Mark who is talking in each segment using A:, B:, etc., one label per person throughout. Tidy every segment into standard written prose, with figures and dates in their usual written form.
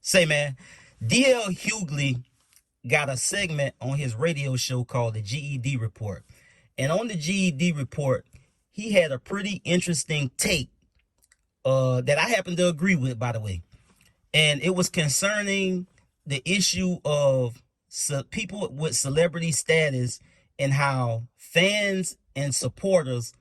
A: Say, man, DL Hughley got a segment on his radio show called the GED Report. And on the GED Report, he had a pretty interesting take that I happen to agree with, by the way. And it was concerning the issue of people with celebrity status and how fans and supporters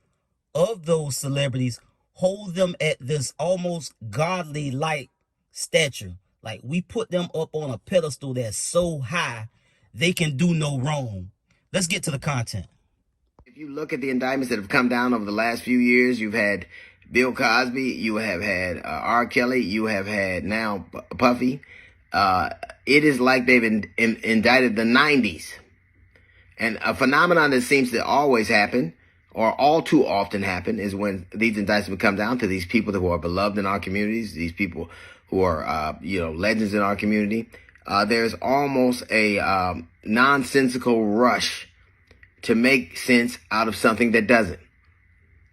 A: of those celebrities hold them at this almost godly like stature. Like we put them up on a pedestal that's so high they can do no wrong. Let's get to the content.
B: If you look at the indictments that have come down over the last few years, you've had Bill Cosby, you have had R. Kelly, you have had now Puffy. It is like they've indicted the 90s. And a phenomenon that seems to always happen, or all too often happen, is when these indictments come down to these people who are beloved in our communities, these people who are, legends in our community. There's almost a nonsensical rush to make sense out of something that doesn't.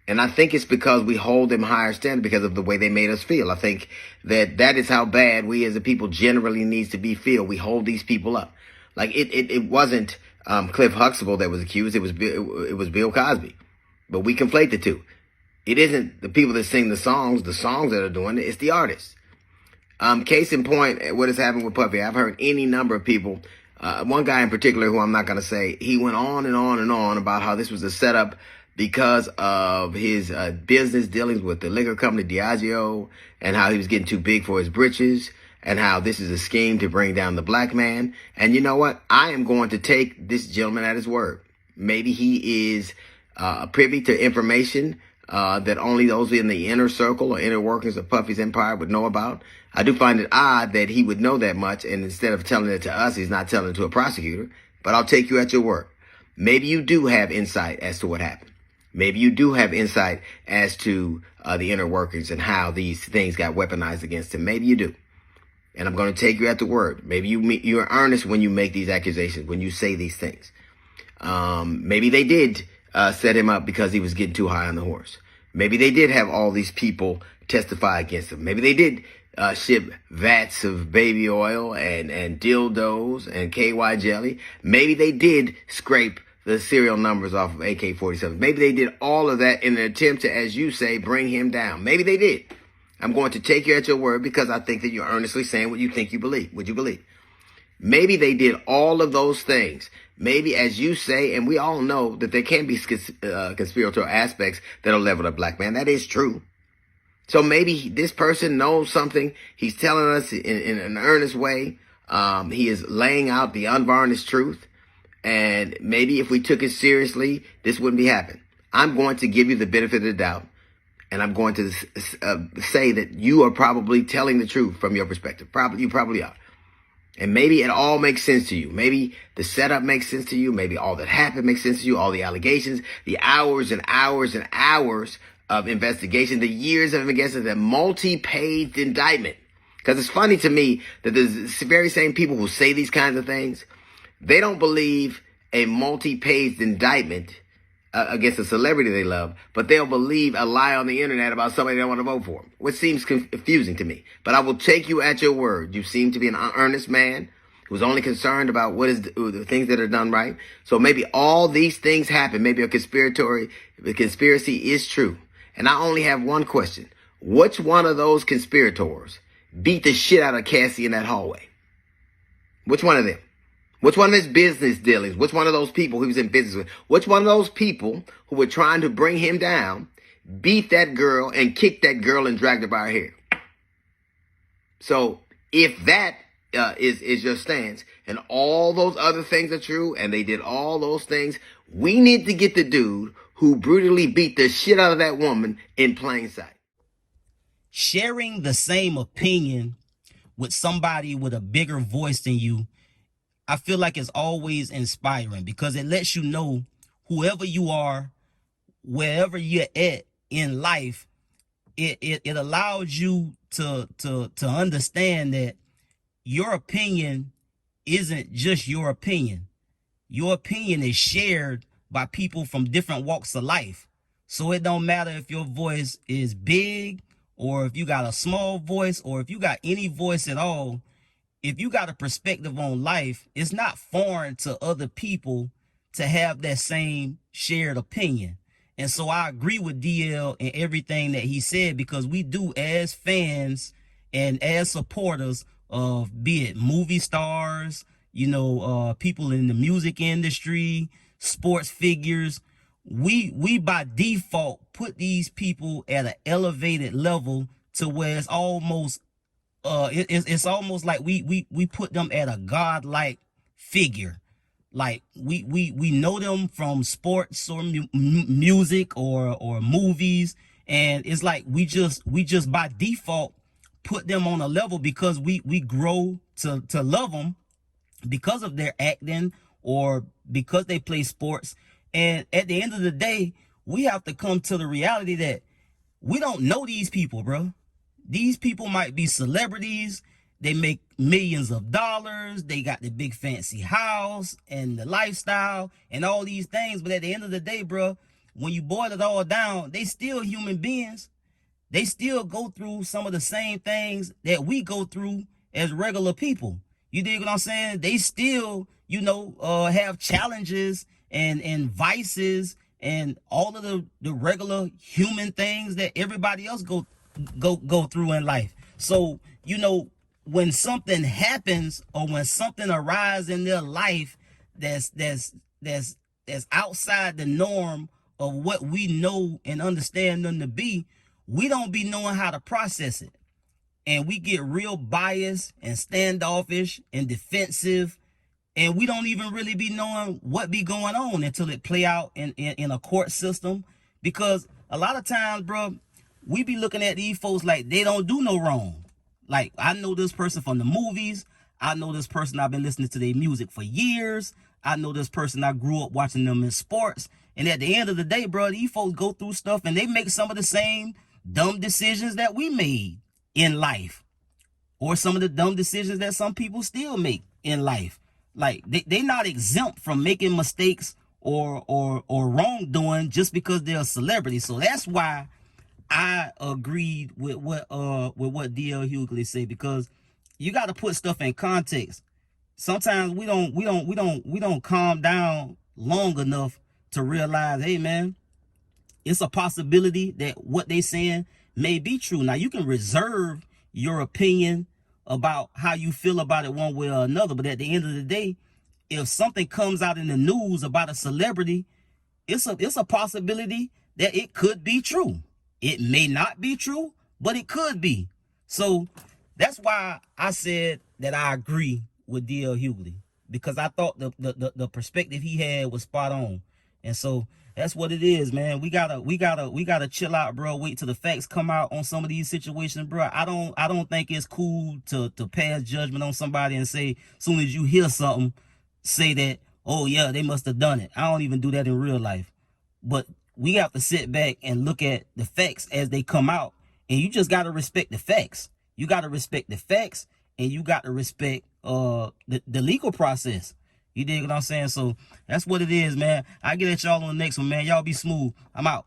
B: And I think it's because we hold them higher standard because of the way they made us feel. I think that is how bad we as a people generally needs to be feel. We hold these people up. Like it wasn't Cliff Huxtable that was accused. It was Bill Cosby. But we conflate the two. It isn't the people that sing the songs that are doing it. It's the artists. Case in point, what has happened with Puffy. I've heard any number of people. One guy in particular who I'm not going to say, he went on and on and on about how this was a setup because of his business dealings with the liquor company Diageo, and how he was getting too big for his britches, and how this is a scheme to bring down the black man. And you know what? I am going to take this gentleman at his word. Maybe he is privy to information that only those in the inner circle or inner workings of Puffy's empire would know about. I do find it odd that he would know that much, and instead of telling it to us, he's not telling it to a prosecutor. But I'll take you at your word. Maybe you do have insight as to what happened. Maybe you do have insight as to the inner workings and how these things got weaponized against him. Maybe you do. And I'm going to take you at the word. Maybe you're earnest when you make these accusations, when you say these things. Maybe they did set him up because he was getting too high on the horse. Maybe they did have all these people testify against him. Maybe they did ship vats of baby oil and dildos and KY jelly. Maybe they did scrape the serial numbers off of AK-47. Maybe they did all of that in an attempt to, as you say, bring him down. Maybe they did. I'm going to take you at your word because I think that you're earnestly saying what you think you believe. What you believe. Maybe they did all of those things. Maybe, as you say, and we all know that there can be conspiratorial aspects that are leveled at black man. That is true. So maybe this person knows something. He's telling us in an earnest way. He is laying out the unvarnished truth. And maybe if we took it seriously, this wouldn't be happening. I'm going to give you the benefit of the doubt. And I'm going to say that you are probably telling the truth from your perspective. You probably are. And maybe it all makes sense to you. Maybe the setup makes sense to you. Maybe all that happened makes sense to you. All the allegations, the hours and hours and hours of investigation, the years of investigation, the multi-page indictment. Because it's funny to me that there's very same people who say these kinds of things. They don't believe a multi-page indictment against a celebrity they love, but they'll believe a lie on the internet about somebody they don't want to vote for, which seems confusing to me. But I will take you at your word. You seem to be an earnest man who's only concerned about what is the things that are done right. So maybe all these things happen. Maybe the conspiracy is true. And I only have one question. Which one of those conspirators beat the shit out of Cassie in that hallway? Which one of them? Which one of his business dealings? Which one of those people he was in business with? Which one of those people who were trying to bring him down beat that girl and kicked that girl and dragged her by her hair? So if that is your stance and all those other things are true and they did all those things, we need to get the dude who brutally beat the shit out of that woman in plain sight.
A: Sharing the same opinion with somebody with a bigger voice than you, I feel like it's always inspiring because it lets you know whoever you are, wherever you're at in life, it allows you to understand that your opinion isn't just your opinion. Your opinion is shared by people from different walks of life. So it don't matter if your voice is big or if you got a small voice or if you got any voice at all. if you got a perspective on life, it's not foreign to other people to have that same shared opinion. And so I agree with DL and everything that he said, because we do, as fans and as supporters of, be it movie stars, people in the music industry, sports figures, we by default put these people at an elevated level to where it's almost it's almost like we put them at a godlike figure. Like we know them from sports or music or movies, and it's like we just by default put them on a level because we grow to love them because of their acting or because they play sports. And at the end of the day, we have to come to the reality that we don't know these people, bro. These people might be celebrities. They make millions of dollars. They got the big fancy house and the lifestyle and all these things. But at the end of the day, bro, when you boil it all down, they still human beings. They still go through some of the same things that we go through as regular people. You dig what I'm saying? They still, have challenges and vices and all of the regular human things that everybody else go through in life. So, when something happens or when something arises in their life that's outside the norm of what we know and understand them to be, we don't be knowing how to process it. And we get real biased and standoffish and defensive, and we don't even really be knowing what be going on until it play out in a court system. Because a lot of times, bro, we be looking at these folks like they don't do no wrong. Like, I know this person from the movies. I know this person, I've been listening to their music for years. I know this person, I grew up watching them in sports. And at the end of the day, bro, these folks go through stuff and they make some of the same dumb decisions that we made in life. Or some of the dumb decisions that some people still make in life. Like, they not exempt from making mistakes or wrongdoing just because they're a celebrity. So that's why I agreed with what DL Hughley said, because you got to put stuff in context. Sometimes we don't calm down long enough to realize, hey man, it's a possibility that what they saying may be true. Now you can reserve your opinion about how you feel about it one way or another, but at the end of the day, if something comes out in the news about a celebrity, it's a possibility that it could be true. It may not be true, but it could be. So that's why I said that I agree with DL Hughley, because I thought the perspective he had was spot on. And so that's what it is, man. We gotta chill out, bro. Wait till the facts come out on some of these situations, bro. I don't think it's cool to pass judgment on somebody and say, as soon as you hear something, say that, oh yeah, they must have done it. I don't even do that in real life. But we have to sit back and look at the facts as they come out. And you just got to respect the facts. You got to respect the facts, and you got to respect the legal process. You dig what I'm saying? So that's what it is, man. I get at y'all on the next one, man. Y'all be smooth. I'm out.